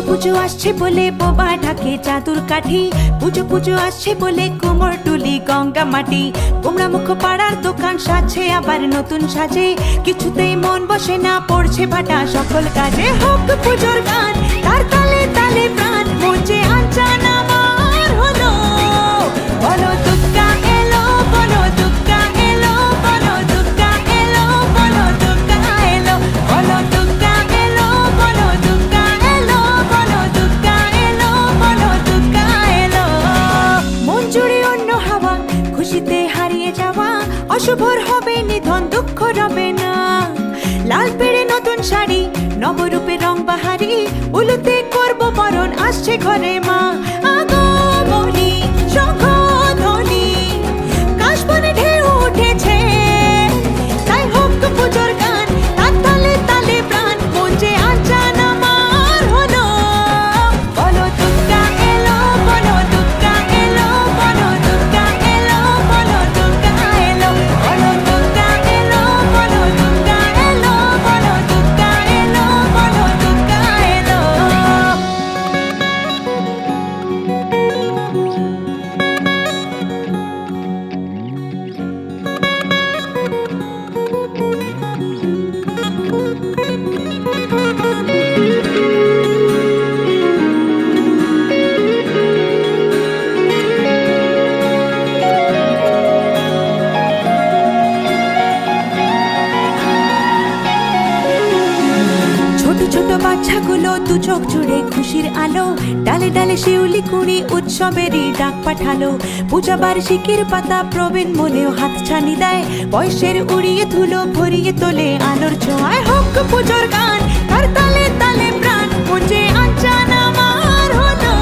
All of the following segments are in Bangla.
পুজো আসছে বলে বোবা ঢাকে চাদুর কাঠি, পুজো পুজো আসছে বলে কোমর টুলি গঙ্গা মাটি। কুমড়া মুখ পাড়ার দোকান সাজছে আবার নতুন সাজে, কিছুতেই মন বসে না পড়ছে ভাটা সকল কাজে। হোক পুজোর গান তার তালে তালে প্রাণ, মঞ্চে আনচান আমার হলো। বলো দুর্গা এলো, বলো দুর্গা এলো, বলো দুর্গা এলো, বলো দুর্গা এলো, বলো দুর্গা এলো, বলো দুর্গা এলো, বলো দুর্গা এলো, বলো দুর্গা এলো। মন জুড়ে অন্য হাওয়া, খুশিতে হারিয়ে যাওয়া, অশুভর হবে নিধন দুঃখ রবে না। লাল পেড়ে নতুন শাড়ি, নবরূপে রং বাহারি, উলুতে করব বরণ আসছে ঘরে মা। আগমনী শঙ্খধ্বনি, কাশবনে ঢেউ উঠেছে, তাই হোক পুজোর গান তার তালে তালে প্রাণ, মঞ্চে আনচান আমার হলো। বলো দুর্গা এলো, বলো দুর্গা এলো, বলো দুর্গা এলো, বলো দুর্গা এলো, বলো দুর্গা এলো, বলো দুর্গা এলো, বলো দুর্গা এলো, বলো দুর্গা এলো। ছোট ছোট বাচ্চাগুলো দু চোখ জুড়ে খুশির আলো, ডালে ডালে শিউলি কুড়ি উৎসবেরই ডাক পাঠালো। পূজা বার্ষিকীর পাতা প্রবীণ মনেও হাত ছানি দেয়, বয়সের উড়িয়ে ধুলো ভরিয়ে তোলে আলোর ছোঁয়ায়। হোক পুজোর গান তার তালে তালে প্রাণ, মঞ্চে আনচান আমার হলো।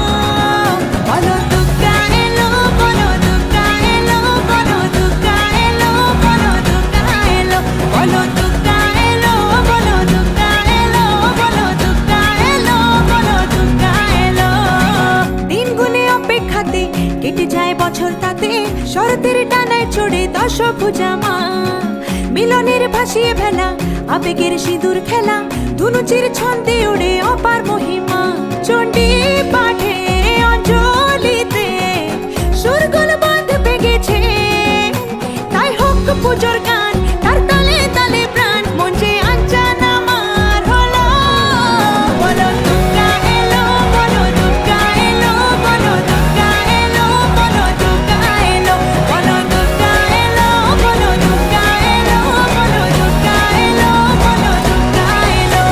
বলো দুর্গা এলো, বলো দুর্গা এলো, বলো দুর্গা এলো, বলো দুর্গা এলো, বলো দুর্গা এলো, বলো দুর্গা এলো, বলো দুর্গা এলো, বলো দুর্গা এলো। দিন গুনে অপেক্ষাতে কেটে যায় বছর তাতে, শরতের ডানায় চড়ে দশভুজা মা। মিলনের ভাসিয়ে ভেলা, আবেগের সিঁদুর খেলা, ধুনুচির ছন্দে ওড়ে অপার মহিমা। চণ্ডী পাঠে অঞ্জলিতে সুরগুলো বাঁধবে গেছে, তাই হোক পুজোর গান তার তালে তালে প্রাণ, মঞ্চে আনচান আমার হলো। বলো দুর্গা এলো, বলো দুর্গা এলো, বলো দুর্গা এলো, বলো দুর্গা এলো, বলো দুর্গা এলো, বলো দুর্গা এলো, বলো দুর্গা এলো, বলো দুর্গা এলো।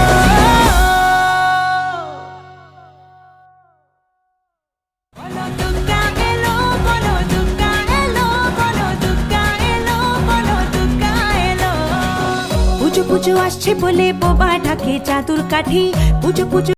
বলো দুর্গা এলো, বলো দুর্গা এলো, বলো দুর্গা এলো, বলো দুর্গা এলো। পুজো পুজো আসছে বলে বোবা ঢাকে চাদুর কাঠি, পুজো পুজো